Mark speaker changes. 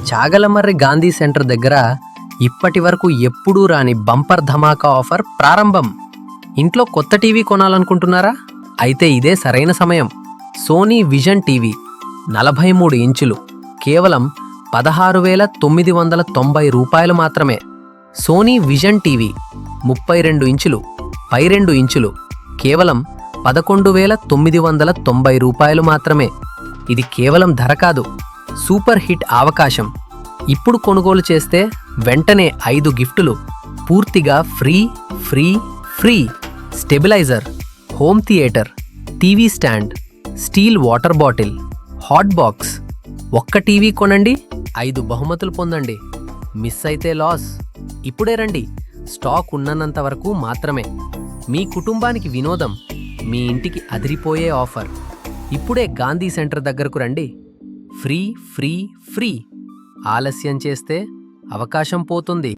Speaker 1: Chagalamarri Gandhi centre దగ్గర ఇప్పటి వరకు ఎప్పుడూ రాని బంపర్ ధమాకా ఆఫర్ ప్రారంభం. ఇంట్లో కొత్త టీవీ కొనాలనుకుంటున్నారా? అయితే ఇదే సరైన సమయం. సోనీ విజన్ టీవీ 43 ఇంచులు కేవలం 16,990 రూపాయలు మాత్రమే. సోనీ విజన్ టీవీ 32 ఇంచులు పై 2 ఇంచులు కేవలం 11,990 రూపాయలు మాత్రమే. ఇది కేవలం ధర కాదు, సూపర్ హిట్ అవకాశం. ఇప్పుడు కొనుగోలు చేస్తే వెంటనే 5 గిఫ్టులు పూర్తిగా free free free. Stabiliser, home theatre, TV stand, steel water bottle, hot box. ఒక్క టీవీ కొనండి, 5 బహుమతులు పొందండి. మిస్ అయితే లాస్. ఇప్పుడే రండి, స్టాక్ ఉన్నంత వరకు మాత్రమే. మీ కుటుంబానికి వినోదం, మీ ఇంటికి అదిరిపోయే ఆఫర్. ఇప్పుడే గాంధీ సెంటర్ దగ్గరకు రండి. Free free free. ఆలస్యం చేస్తే అవకాశం పోతుంది.